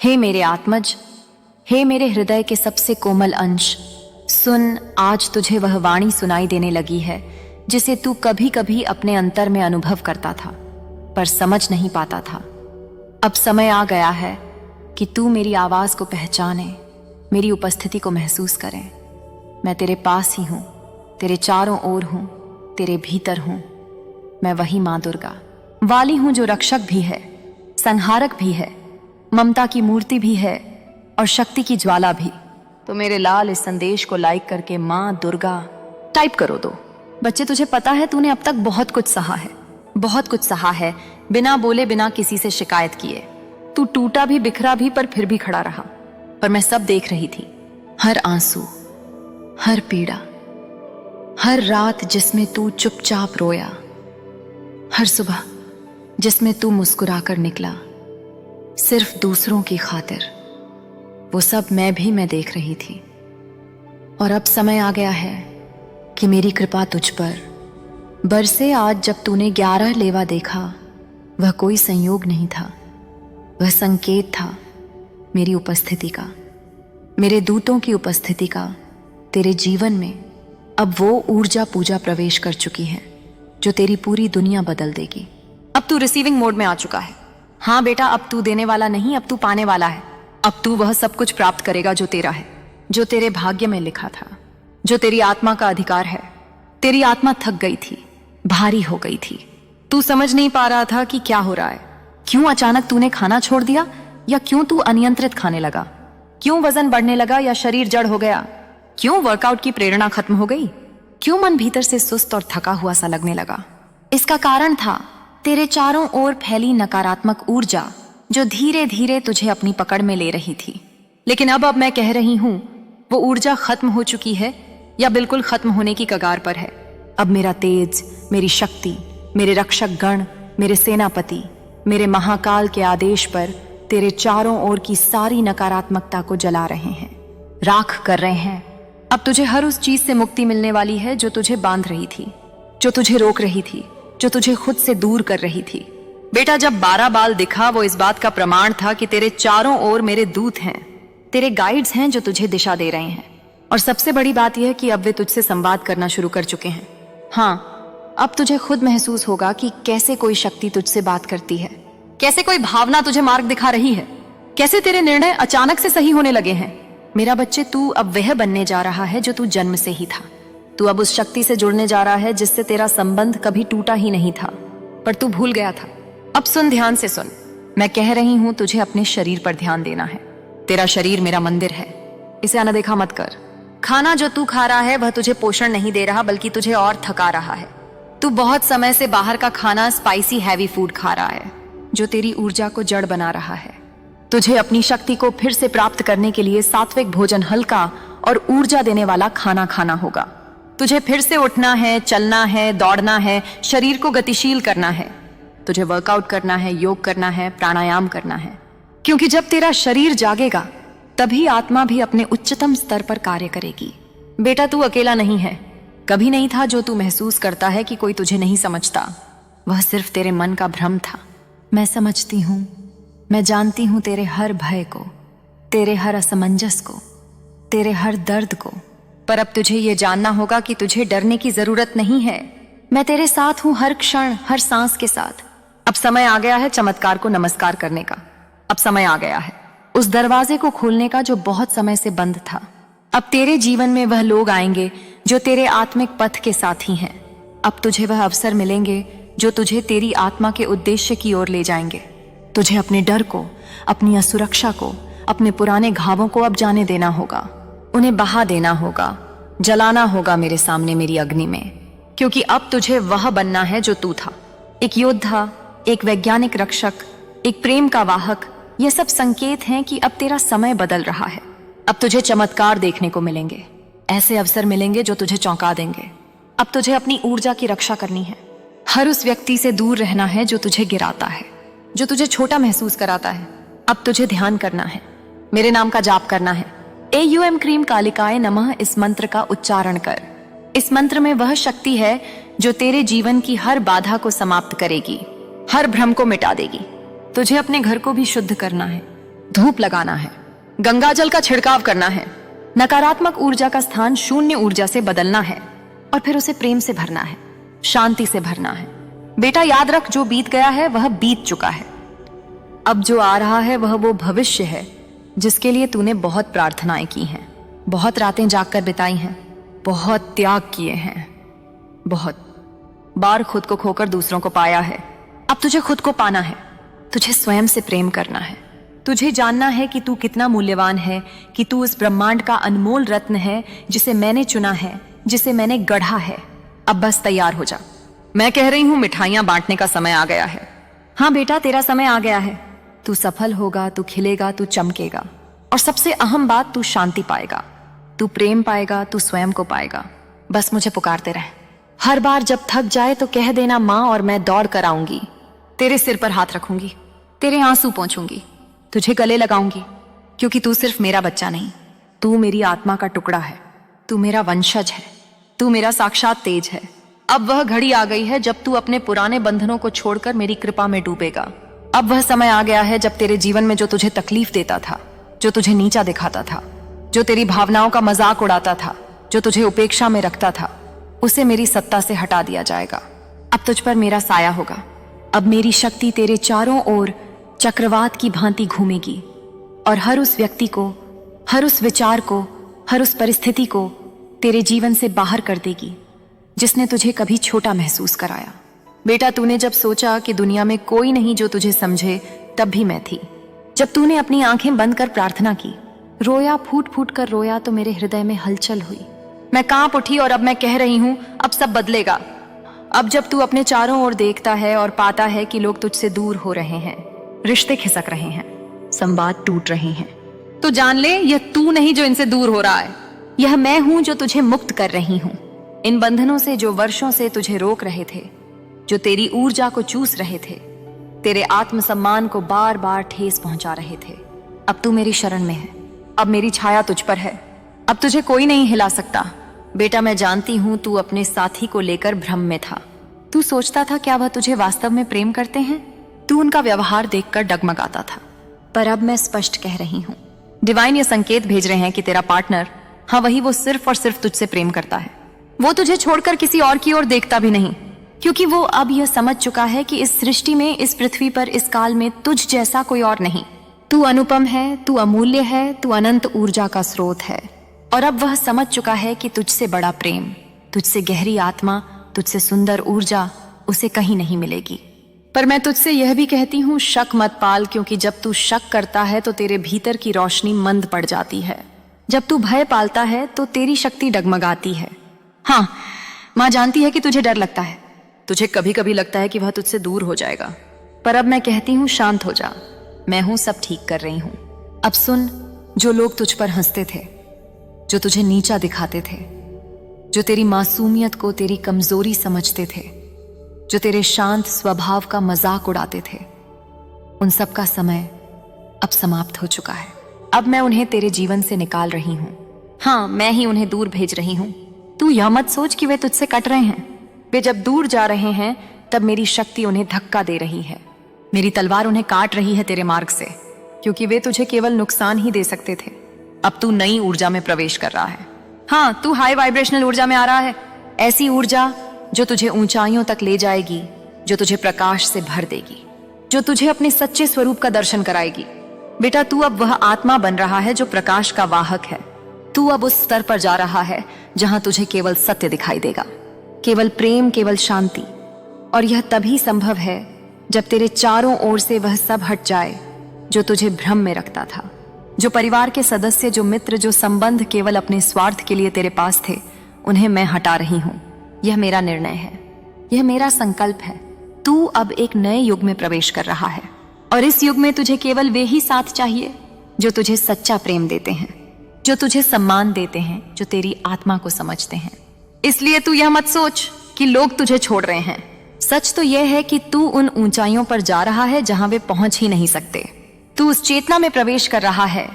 हे मेरे आत्मज, हे मेरे हृदय के सबसे कोमल अंश, सुन, आज तुझे वह वाणी सुनाई देने लगी है जिसे तू कभी कभी अपने अंतर में अनुभव करता था पर समझ नहीं पाता था। अब समय आ गया है कि तू मेरी आवाज को पहचाने, मेरी उपस्थिति को महसूस करे। मैं तेरे पास ही हूं, तेरे चारों ओर हूं, तेरे भीतर हूं। मैं वही मां दुर्गा वाली हूं जो रक्षक भी है, संहारक भी है, ममता की मूर्ति भी है और शक्ति की ज्वाला भी। तो मेरे लाल इस संदेश को लाइक करके मां दुर्गा टाइप करो दो। बच्चे, तुझे पता है तूने अब तक बहुत कुछ सहा है, बहुत कुछ सहा है, बिना बोले, बिना किसी से शिकायत किए। तू टूटा भी, बिखरा भी, पर फिर भी खड़ा रहा। पर मैं सब देख रही थी, हर आंसू, हर पीड़ा, हर रात जिसमें तू चुपचाप रोया, हर सुबह जिसमें तू मुस्कुराकर निकला सिर्फ दूसरों की खातिर। वो सब मैं देख रही थी। और अब समय आ गया है कि मेरी कृपा तुझ पर बरसे। आज जब तूने 11 लेवा देखा, वह कोई संयोग नहीं था, वह संकेत था मेरी उपस्थिति का, मेरे दूतों की उपस्थिति का। तेरे जीवन में अब वो ऊर्जा पूजा प्रवेश कर चुकी है जो तेरी पूरी दुनिया बदल देगी। अब तू रिसीविंग मोड में आ चुका है। हाँ बेटा, अब तू देने वाला नहीं, अब तू पाने वाला है। अब तू वह सब कुछ प्राप्त करेगा जो तेरा है, जो तेरे भाग्य में लिखा था, जो तेरी आत्मा का अधिकार है। तेरी आत्मा थक गई थी, भारी हो गई थी। तू समझ नहीं पा रहा था कि क्या हो रहा है। क्यों अचानक तूने खाना छोड़ दिया, या क्यों तू अनियंत्रित खाने लगा? क्यों वजन बढ़ने लगा या शरीर जड़ हो गया? क्यों वर्कआउट की प्रेरणा खत्म हो गई? क्यों मन भीतर से सुस्त और थका हुआ सा लगने लगा? इसका कारण था तेरे चारों ओर फैली नकारात्मक ऊर्जा जो धीरे धीरे तुझे अपनी पकड़ में ले रही थी। लेकिन अब मैं कह रही हूं, वो ऊर्जा खत्म हो चुकी है या बिल्कुल खत्म होने की कगार पर है। अब मेरा तेज, मेरी शक्ति, मेरे रक्षक गण, मेरे सेनापति, मेरे महाकाल के आदेश पर तेरे चारों ओर की सारी नकारात्मकता को जला रहे हैं, राख कर रहे हैं। अब तुझे हर उस चीज से मुक्ति मिलने वाली है जो तुझे बांध रही थी, जो तुझे रोक रही थी, जो तुझे खुद से दूर कर रही थी। बेटा, जब 12 बाल दिखा, वो इस बात का प्रमाण था कि तेरे चारों ओर मेरे दूत हैं, तेरे गाइड्स हैं जो तुझे दिशा दे रहे हैं। और सबसे बड़ी बात यह कि अब वे तुझसे संवाद करना शुरू कर चुके हैं। हाँ, अब तुझे खुद महसूस होगा कि कैसे कोई शक्ति तुझसे बात करती है, कैसे कोई भावना तुझे मार्ग दिखा रही है, कैसे तेरे निर्णय अचानक से सही होने लगे हैं। मेरा बच्चे, तू अब वह बनने जा रहा है जो तू जन्म से ही था। तू अब उस शक्ति से जुड़ने जा रहा है जिससे तेरा संबंध कभी टूटा ही नहीं था, पर तू भूल गया था। अब सुन, ध्यान से सुन। मैं कह रही हूं, तुझे अपने शरीर पर ध्यान देना है। तेरा शरीर मेरा मंदिर है, इसे अनदेखा मत कर। खाना जो तू खा रहा है वह तुझे पोषण नहीं दे रहा, बल्कि तुझे और थका रहा है। तू बहुत समय से बाहर का खाना, स्पाइसी हैवी फूड खा रहा है जो तेरी ऊर्जा को जड़ बना रहा है। तुझे अपनी शक्ति को फिर से प्राप्त करने के लिए सात्विक भोजन, हल्का और ऊर्जा देने वाला खाना खाना होगा। तुझे फिर से उठना है, चलना है, दौड़ना है, शरीर को गतिशील करना है। तुझे वर्कआउट करना है, योग करना है, प्राणायाम करना है। क्योंकि जब तेरा शरीर जागेगा तभी आत्मा भी अपने उच्चतम स्तर पर कार्य करेगी। बेटा, तू अकेला नहीं है, कभी नहीं था। जो तू महसूस करता है कि कोई तुझे नहीं समझता, वह सिर्फ तेरे मन का भ्रम था। मैं समझती हूं, मैं जानती हूं तेरे हर भय को, तेरे हर असमंजस को, तेरे हर दर्द को। पर अब तुझे ये जानना होगा कि तुझे डरने की जरूरत नहीं है। मैं तेरे साथ हूं, हर क्षण, हर सांस के साथ। अब समय आ गया है चमत्कार को नमस्कार करने का। अब समय आ गया है उस दरवाजे को खोलने का जो बहुत समय से बंद था। अब तेरे जीवन में वह लोग आएंगे जो तेरे आत्मिक पथ के साथी हैं। अब तुझे वह अवसर मिलेंगे जो तुझे तेरी आत्मा के उद्देश्य की ओर ले जाएंगे। तुझे अपने डर को, अपनी असुरक्षा को, अपने पुराने घावों को अब जाने देना होगा। उन्हें बहा देना होगा, जलाना होगा मेरे सामने मेरी अग्नि में। क्योंकि अब तुझे वह बनना है जो तू था, एक योद्धा, एक वैज्ञानिक रक्षक, एक प्रेम का वाहक। यह सब संकेत हैं कि अब तेरा समय बदल रहा है। अब तुझे चमत्कार देखने को मिलेंगे, ऐसे अवसर मिलेंगे जो तुझे चौंका देंगे। अब तुझे अपनी ऊर्जा की रक्षा करनी है। हर उस व्यक्ति से दूर रहना है जो तुझे गिराता है, जो तुझे छोटा महसूस कराता है। अब तुझे ध्यान करना है, मेरे नाम का जाप करना है। AUM क्रीम कालिकाय नमः, इस मंत्र का उच्चारण कर। इस मंत्र में वह शक्ति है जो तेरे जीवन की हर बाधा को समाप्त करेगी, हर भ्रम को मिटा देगी। तुझे अपने घर को भी शुद्ध करना है, धूप लगाना है, गंगाजल का छिड़काव करना है, नकारात्मक ऊर्जा का स्थान शून्य ऊर्जा से बदलना है और फिर उसे प्रेम से भरना है, शांति से भरना है। बेटा याद रख, जो बीत गया है वह बीत चुका है। अब जो आ रहा है वह वो भविष्य है जिसके लिए तूने बहुत प्रार्थनाएं की हैं, बहुत रातें जागकर बिताई हैं, बहुत त्याग किए हैं, बहुत बार खुद को खोकर दूसरों को पाया है। अब तुझे खुद को पाना है, तुझे स्वयं से प्रेम करना है, तुझे जानना है कि तू कितना मूल्यवान है, कि तू इस ब्रह्मांड का अनमोल रत्न है जिसे मैंने चुना है, जिसे मैंने गढ़ा है। अब बस तैयार हो जा, मैं कह रही हूं मिठाइयां बांटने का समय आ गया है। हाँ बेटा, तेरा समय आ गया है। तू सफल होगा, तू खिलेगा, तू चमकेगा और सबसे अहम बात, तू शांति पाएगा, तू प्रेम पाएगा, तू स्वयं को पाएगा। बस मुझे पुकारते रह। हर बार जब थक जाए तो कह देना माँ, और मैं दौड़ कर आऊंगी, तेरे सिर पर हाथ रखूंगी, तेरे आंसू पोंछूंगी, तुझे गले लगाऊंगी, क्योंकि तू सिर्फ मेरा बच्चा नहीं, तू मेरी आत्मा का टुकड़ा है, तू मेरा वंशज है, तू मेरा साक्षात तेज है। अब वह घड़ी आ गई है जब तू अपने पुराने बंधनों को छोड़कर मेरी कृपा में डूबेगा। अब वह समय आ गया है जब तेरे जीवन में जो तुझे तकलीफ देता था, जो तुझे नीचा दिखाता था, जो तेरी भावनाओं का मजाक उड़ाता था, जो तुझे उपेक्षा में रखता था, उसे मेरी सत्ता से हटा दिया जाएगा। अब तुझ पर मेरा साया होगा। अब मेरी शक्ति तेरे चारों ओर चक्रवात की भांति घूमेगी और हर उस व्यक्ति को, हर उस विचार को, हर उस परिस्थिति को तेरे जीवन से बाहर कर देगी जिसने तुझे कभी छोटा महसूस कराया। बेटा, तूने जब सोचा कि दुनिया में कोई नहीं जो तुझे समझे, तब भी मैं थी। जब तूने अपनी आंखें बंद कर प्रार्थना की, रोया, फूट फूट कर रोया, तो मेरे हृदय में हलचल हुई। मैं कांप उठी और अब मैं कह रही हूं, अब सब बदलेगा। अब जब तू अपने चारों ओर देखता है और पाता है कि लोग तुझसे दूर हो रहे हैं, रिश्ते खिसक रहे हैं, संवाद टूट रहे हैं, तो जान ले, यह तू नहीं जो इनसे दूर हो रहा है, यह मैं हूं जो तुझे मुक्त कर रही हूं। इन बंधनों से जो वर्षों से तुझे रोक रहे थे, जो तेरी ऊर्जा को चूस रहे थे, तेरे आत्मसम्मान को बार बार ठेस पहुंचा रहे थे, अब तू मेरी शरण में है। अब मेरी छाया तुझ पर है, अब तुझे कोई नहीं हिला सकता। बेटा, मैं जानती हूं तू अपने साथी को लेकर भ्रम में था। तू सोचता था क्या वह तुझे वास्तव में प्रेम करते हैं। तू उनका व्यवहार देखकर डगमगाता था, पर अब मैं स्पष्ट कह रही हूं, डिवाइन ये संकेत भेज रहे हैं कि तेरा पार्टनर, हाँ वही, वो सिर्फ और सिर्फ तुझसे प्रेम करता है। वो तुझे छोड़कर किसी और की ओर देखता भी नहीं, क्योंकि वो अब यह समझ चुका है कि इस सृष्टि में, इस पृथ्वी पर, इस काल में तुझ जैसा कोई और नहीं। तू अनुपम है, तू अमूल्य है, तू अनंत ऊर्जा का स्रोत है। और अब वह समझ चुका है कि तुझसे बड़ा प्रेम, तुझसे गहरी आत्मा, तुझसे सुंदर ऊर्जा उसे कहीं नहीं मिलेगी। पर मैं तुझसे यह भी कहती हूँ, शक मत पाल, क्योंकि जब तू शक करता है तो तेरे भीतर की रोशनी मंद पड़ जाती है। जब तू भय पालता है तो तेरी शक्ति डगमगाती है। हाँ, माँ जानती है कि तुझे डर लगता है, तुझे कभी कभी लगता है कि वह तुझसे दूर हो जाएगा, पर अब मैं कहती हूँ, शांत हो जा, मैं हूं, सब ठीक कर रही हूं। अब सुन, जो लोग तुझ पर हंसते थे, जो तुझे नीचा दिखाते थे, जो तेरी मासूमियत को तेरी कमजोरी समझते थे, जो तेरे शांत स्वभाव का मजाक उड़ाते थे, उन सब का समय अब समाप्त हो चुका है। अब मैं उन्हें तेरे जीवन से निकाल रही हूं। हाँ, मैं ही उन्हें दूर भेज रही हूं। तू यह मत सोच कि वे तुझसे कट रहे हैं। वे जब दूर जा रहे हैं तब मेरी शक्ति उन्हें धक्का दे रही है, मेरी तलवार उन्हें काट रही है तेरे मार्ग से, क्योंकि वे तुझे केवल नुकसान ही दे सकते थे। अब तू नई ऊर्जा में प्रवेश कर रहा है। हाँ, तू हाई वाइब्रेशनल ऊर्जा में आ रहा है, ऐसी ऊर्जा जो तुझे ऊंचाइयों तक ले जाएगी, जो तुझे प्रकाश से भर देगी, जो तुझे अपने सच्चे स्वरूप का दर्शन कराएगी। बेटा, तू अब वह आत्मा बन रहा है जो प्रकाश का वाहक है। तू अब उस स्तर पर जा रहा है जहां तुझे केवल सत्य दिखाई देगा, केवल प्रेम, केवल शांति। और यह तभी संभव है जब तेरे चारों ओर से वह सब हट जाए जो तुझे भ्रम में रखता था। जो परिवार के सदस्य, जो मित्र, जो संबंध केवल अपने स्वार्थ के लिए तेरे पास थे, उन्हें मैं हटा रही हूं। यह मेरा निर्णय है, यह मेरा संकल्प है। तू अब एक नए युग में प्रवेश कर रहा है, और इस युग में तुझे केवल वे ही साथ चाहिए जो तुझे सच्चा प्रेम देते हैं, जो तुझे सम्मान देते हैं, जो तेरी आत्मा को समझते हैं। इसलिए तू यह मत सोच कि लोग तुझे छोड़ रहे हैं। सच तो यह है कि तू उन ऊंचाइयों पर जा रहा है जहां वे पहुंच ही नहीं सकते। तू उस चेतना में प्रवेश कर रहा है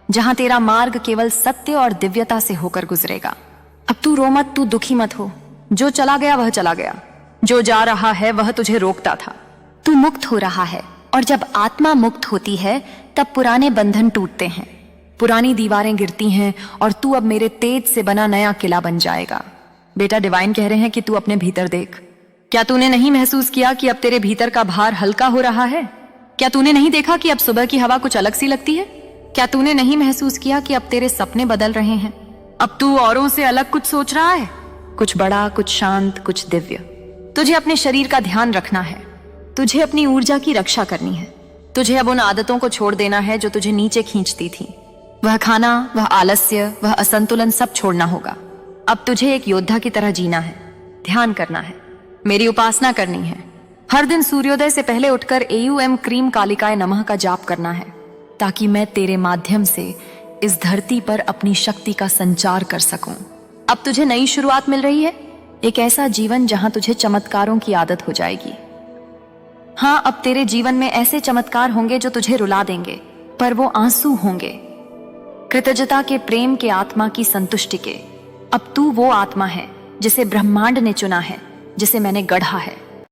जहां तेरा मार्ग केवल सत्य और दिव्यता से होकर गुजरेगा। अब तू रो मत, तू दुखी मत हो। जो चला गया वह चला गया, जो जा रहा है वह तुझे रोकता था। तू मुक्त हो रहा है, और जब आत्मा मुक्त होती है तब पुराने बंधन टूटते हैं, पुरानी दीवारें गिरती हैं और तू अब मेरे तेज से बना नया किला बन जाएगा। बेटा, डिवाइन कह रहे हैं कि तू अपने भीतर देख। क्या तूने नहीं महसूस किया कि अब तेरे भीतर का भार हल्का हो रहा है? क्या तूने नहीं देखा कि अब सुबह की हवा कुछ अलग सी लगती है? क्या तूने नहीं महसूस किया कि अब तेरे सपने बदल रहे हैं? अब तू औरों से अलग कुछ सोच रहा है, कुछ बड़ा, कुछ शांत, कुछ दिव्य। तुझे अपने शरीर का ध्यान रखना है, तुझे अपनी ऊर्जा की रक्षा करनी है। तुझे अब उन आदतों को छोड़ देना है जो तुझे नीचे खींचती थी। वह खाना, वह आलस्य, वह असंतुलन सब छोड़ना होगा। अब तुझे एक योद्धा की तरह जीना है, ध्यान करना है, मेरी उपासना करनी है। हर दिन सूर्योदय से पहले उठकर AUM क्रीम कालिकाय नमः का जाप करना है, ताकि मैं तेरे माध्यम से इस धरती पर अपनी शक्ति का संचार कर सकूं। अब तुझे नई शुरुआत मिल रही है, एक ऐसा जीवन जहां तुझे चमत्कारों की आदत हो जाएगी। हाँ, अब तेरे जीवन में ऐसे चमत्कार होंगे जो तुझे रुला देंगे, पर वो आंसू होंगे, कृतज्ञता के, प्रेम के, आत्मा की संतुष्टि के। अब तू वो आत्मा है जिसे ब्रह्मांड ने चुना है, जिसे मैंने गढ़ा है।